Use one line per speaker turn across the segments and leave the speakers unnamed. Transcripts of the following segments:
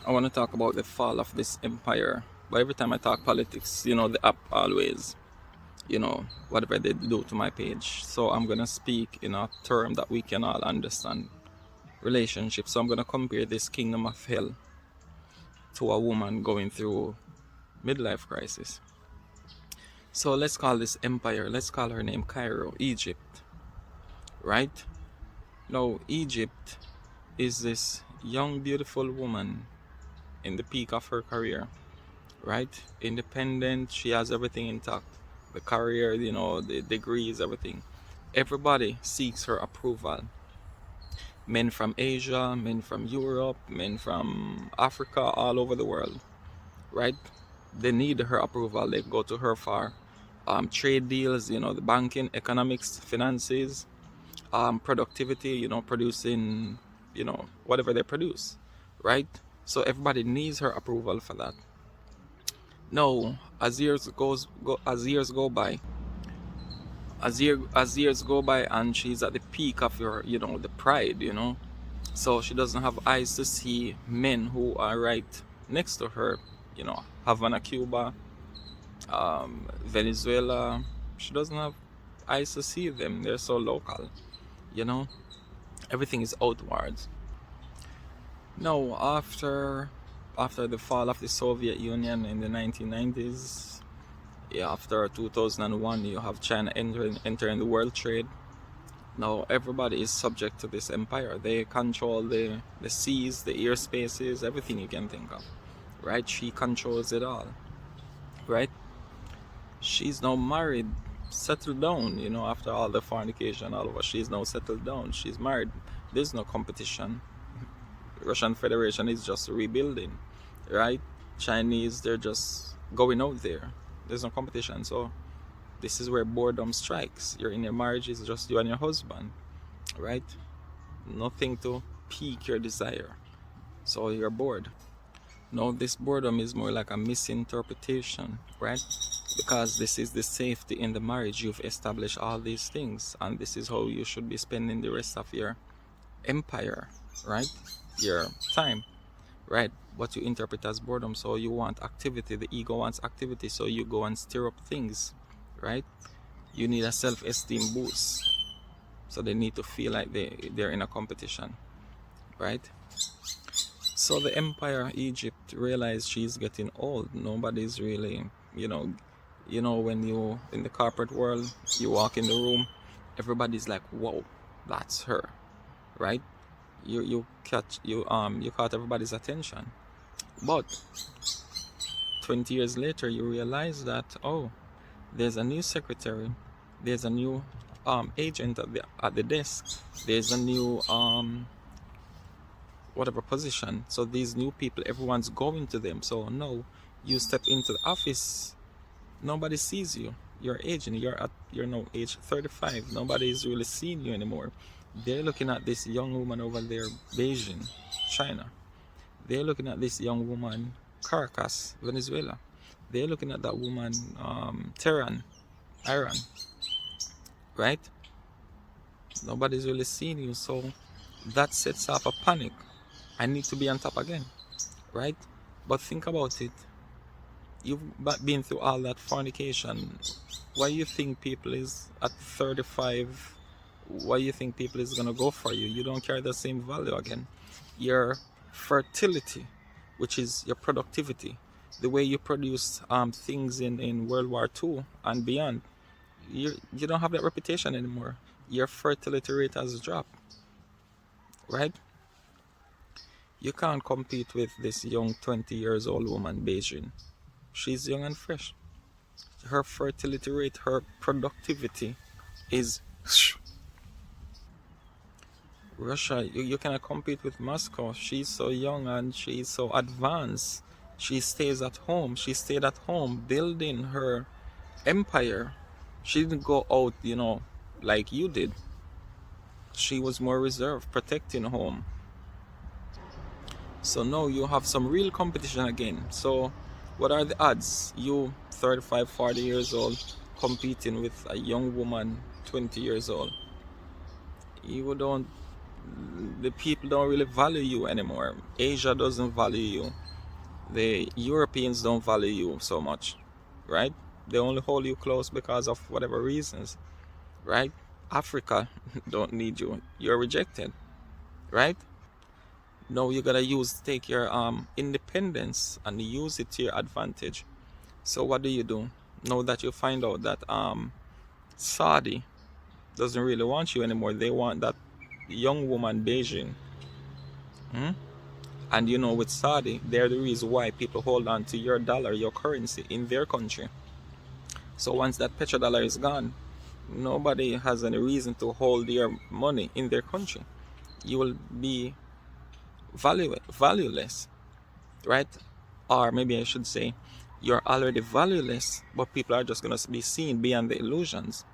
I want to talk about the fall of this empire. But every time I talk politics, the app always, whatever they do to my page. So I'm going to speak in a term that we can all understand, relationship. So I'm going to compare this kingdom of hell to a woman going through midlife crisis. So let's call this empire, let's call her name Cairo, Egypt, right? Now, Egypt is this young, beautiful woman in the peak of her career, right? Independent, she has everything intact. The career, the degrees, everything. Everybody seeks her approval. Men from Asia, men from Europe, men from Africa, all over the world, right? They need her approval. They go to her for trade deals, the banking, economics, finances, productivity, producing, whatever they produce, right? So everybody needs her approval for that. No, as years go by, as years go by, and she's at the peak of her, the pride, So she doesn't have eyes to see men who are right next to her, Havana, Cuba, Venezuela. She doesn't have eyes to see them. They're so local, you know. Everything is outwards. No, after the fall of the Soviet Union in the 1990s, yeah, after 2001, you have China entering the world trade. Now everybody is subject to this empire. They control the seas, the airspaces, everything you can think of, right? She controls it all, right? She's now married, settled down, after all the fornication, all over. She's now settled down. She's married. There's no competition. Russian Federation is just rebuilding, right? Chinese, they're just going out there. There's no competition. So this is where boredom strikes. You're in your marriage, it's just you and your husband, right? Nothing to pique your desire. So you're bored. No, this boredom is more like a misinterpretation, right? Because this is the safety in the marriage. You've established all these things, and this is how you should be spending the rest of your empire, right? Your time, right? What you interpret as boredom. So you want activity. The ego wants activity, so you go and stir up things, right? You need a self-esteem boost, so they need to feel like they're in a competition, right? So the empire Egypt realized she's getting old. Nobody's really, when you in the corporate world, you walk in the room, everybody's like, whoa, that's her, right? You caught everybody's attention. But 20 years later, you realize that, oh, there's a new secretary, there's a new agent at the desk, there's a new whatever position. So these new people, everyone's going to them. So no, you step into the office, nobody sees you. You're aging. You're now age 35. Nobody is really seeing you anymore. They're looking at this young woman over there, Beijing, China. They're looking at this young woman, Caracas, Venezuela. They're looking at that woman, Tehran, Iran, right? Nobody's really seeing you, so that sets off a panic. I need to be on top again, right? But think about it. You've been through all that fornication. Why you think people is at 35? Why you think people is gonna go for you? You don't carry the same value again. Your fertility, which is your productivity, the way you produce things in World War II and beyond, you don't have that reputation anymore. Your fertility rate has dropped, right? You can't compete with this young 20 years old woman, Beijing. She's young and fresh. Her fertility rate, her productivity is Russia. You cannot compete with Moscow. She's so young and she's so advanced. She stays at home. She stayed at home building her empire. She didn't go out, like you did. She was more reserved, protecting home. So now you have some real competition again. So what are the odds? You 35, 40 years old competing with a young woman 20 years old. You don't The people don't really value you anymore. Asia doesn't value you. The Europeans don't value you so much, right? They only hold you close because of whatever reasons, right? Africa don't need you. You're rejected, right? No, you gotta take your independence and use it to your advantage. So what do? Now that you find out that Saudi doesn't really want you anymore, they want that young woman Beijing. Hmm? And with Saudi, they're the reason why people hold on to your dollar, your currency in their country. So once that petrodollar is gone, nobody has any reason to hold your money in their country. You will be valueless, right? Or maybe I should say, you're already valueless, but people are just going to be seen beyond the illusions.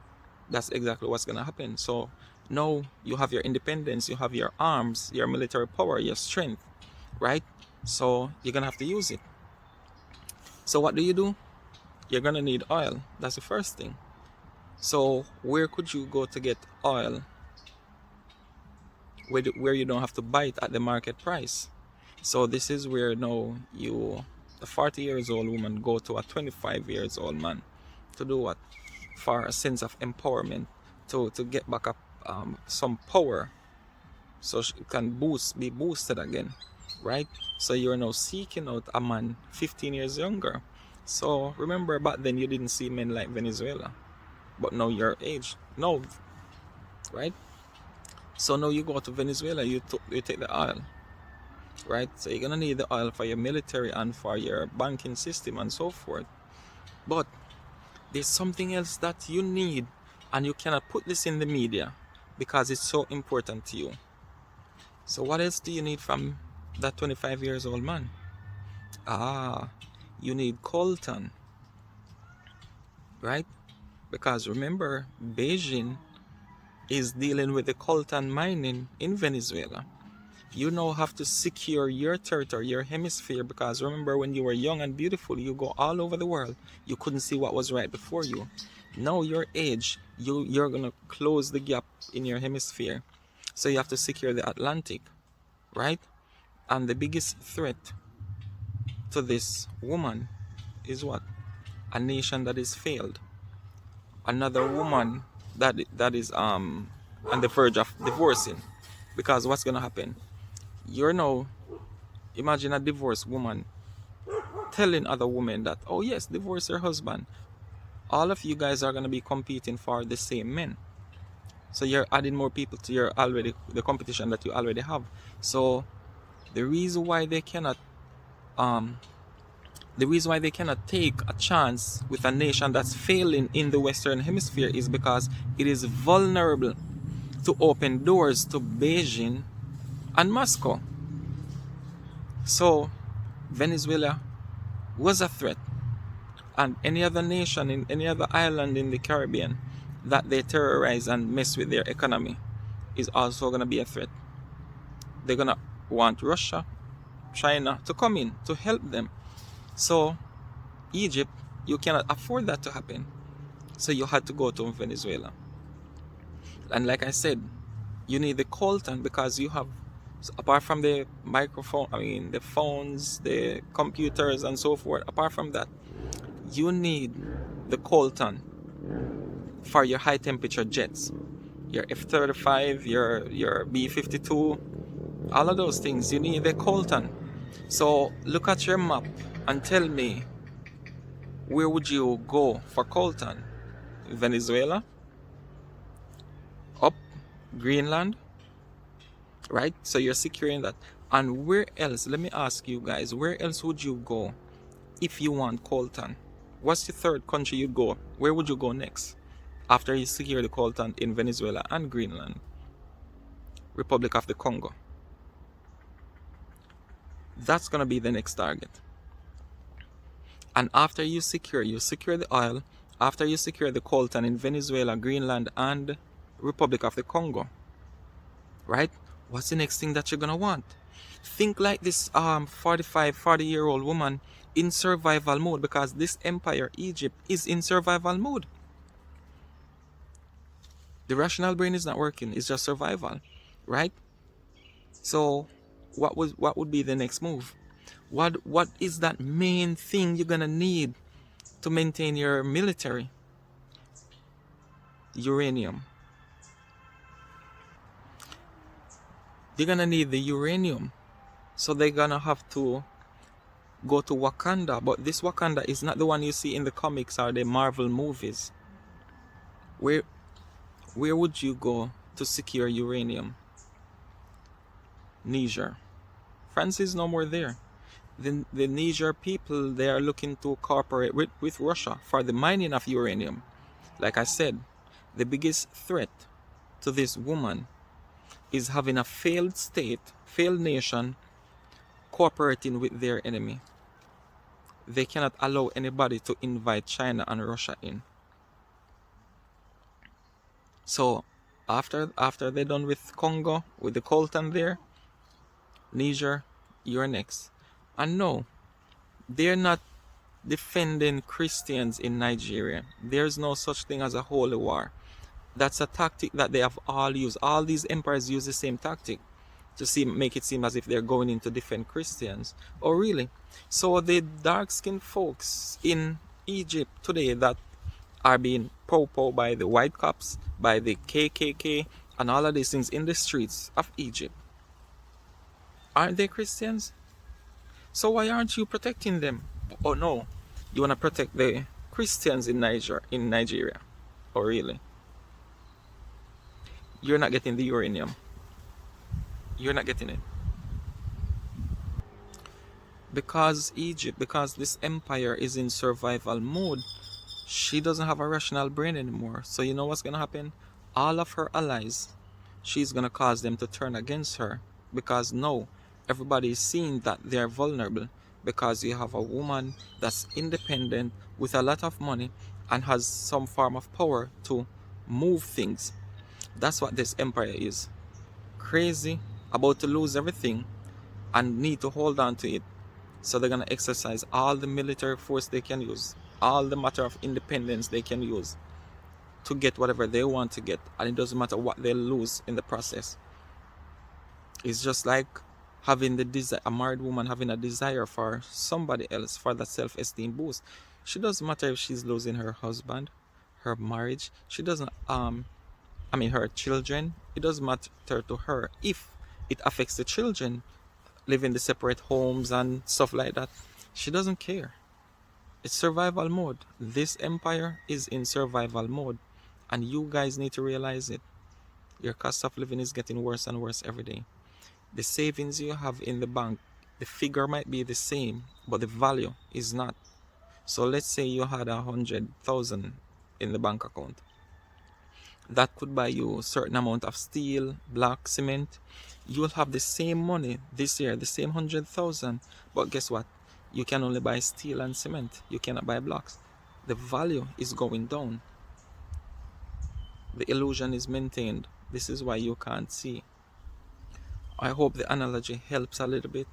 That's exactly what's going to happen. So now you have your independence, you have your arms, your military power, your strength, right? So you're going to have to use it. So what do? You're going to need oil. That's the first thing. So where could you go to get oil where you don't have to buy it at the market price? So this is where now a 40 years old woman go to a 25 years old man to do what? For a sense of empowerment, to get back up some power, so she can be boosted again, right? So you're now seeking out a man 15 years younger. So remember, back then you didn't see men like Venezuela, but now your age, no, right? So now you go to Venezuela, you take the oil, right? So you're gonna need the oil for your military and for your banking system and so forth. But there's something else that you need, and you cannot put this in the media because it's so important to you. So what else do you need from that 25 years old man? You need coltan, right? Because remember, Beijing is dealing with the coltan mining in Venezuela. You now have to secure your territory, your hemisphere, because remember, when you were young and beautiful, you go all over the world. You couldn't see what was right before you. Now your age, you're gonna close the gap in your hemisphere. So you have to secure the Atlantic, right? And the biggest threat to this woman is what? A nation that is failed. Another woman that is on the verge of divorcing. Because what's gonna happen? You're now, imagine a divorced woman telling other women that, oh yes, divorce your husband. All of you guys are gonna be competing for the same men. So you're adding more people to the competition that you already have. So the reason why they cannot take a chance with a nation that's failing in the Western Hemisphere is because it is vulnerable to open doors to Beijing and Moscow. So Venezuela was a threat, and any other nation in any other island in the Caribbean that they terrorize and mess with their economy is also going to be a threat. They're going to want Russia, China to come in to help them. So Egypt, you cannot afford that to happen. So you had to go to Venezuela. And like I said, you need the coltan because you have, apart from the microphone, the phones, the computers and so forth, apart from that, you need the coltan for your high temperature jets, your F-35, your B-52, all of those things. You need the coltan. So look at your map and tell me, where would you go for coltan? Venezuela? Up Greenland? Right? So you're securing that. And where else? Let me ask you guys, where else would you go if you want coltan? What's the third country you'd go? Where would you go next after you secure the coltan in Venezuela and Greenland? Republic of the Congo. That's gonna be the next target. And after you secure the oil, after you secure the coltan in Venezuela, Greenland, and Republic of the Congo, right? What's the next thing that you're gonna want? Think like this 40-year-old woman in survival mode, because this empire, Egypt, is in survival mode. The rational brain is not working, it's just survival, right? So what would be the next move? What is that main thing you're gonna need to maintain your military? Uranium. They're gonna need the uranium. So they're gonna have to go to Wakanda. But this Wakanda is not the one you see in the comics or the Marvel movies. Where where would you go to secure uranium? Niger. France is no more there. The Niger people, they are looking to cooperate with Russia for the mining of uranium. Like I said, the biggest threat to this woman is having a failed state, failed nation, cooperating with their enemy. They cannot allow anybody to invite China and Russia in. So after they're done with Congo, with the coltan there, Niger, you're next. And no, they're not defending Christians in Nigeria. There's no such thing as a holy war. That's a tactic that they have all used. All these empires use the same tactic to make it seem as if they're going in to defend Christians. Oh, really? So the dark-skinned folks in Egypt today that are being po by the white cops, by the KKK, and all of these things in the streets of Egypt, aren't they Christians? So why aren't you protecting them? Oh no, you want to protect the Christians in Nigeria. Oh really? You're not getting the uranium. You're not getting it. Because this empire is in survival mode, she doesn't have a rational brain anymore. So you know what's gonna happen? All of her allies, she's gonna cause them to turn against her. Because no, everybody is seeing that they're vulnerable. Because you have a woman that's independent with a lot of money and has some form of power to move things. That's what this empire is. Crazy, about to lose everything, and need to hold on to it. So they're gonna exercise all the military force they can use, all the matter of independence they can use to get whatever they want to get, and it doesn't matter what they lose in the process. It's just like having a married woman having a desire for somebody else for that self-esteem boost. She doesn't matter if she's losing her husband, her marriage. She doesn't her children. It doesn't matter to her if it affects the children living the separate homes and stuff like that. She doesn't care. It's survival mode. This empire is in survival mode, and you guys need to realize it. Your cost of living is getting worse and worse every day. The savings you have in the bank, the figure might be the same, but the value is not. So let's say you had 100,000 in the bank account. That could buy you a certain amount of steel, block, cement. You will have the same money this year, the same 100,000. But guess what? You can only buy steel and cement. You cannot buy blocks. The value is going down. The illusion is maintained. This is why you can't see. I hope the analogy helps a little bit.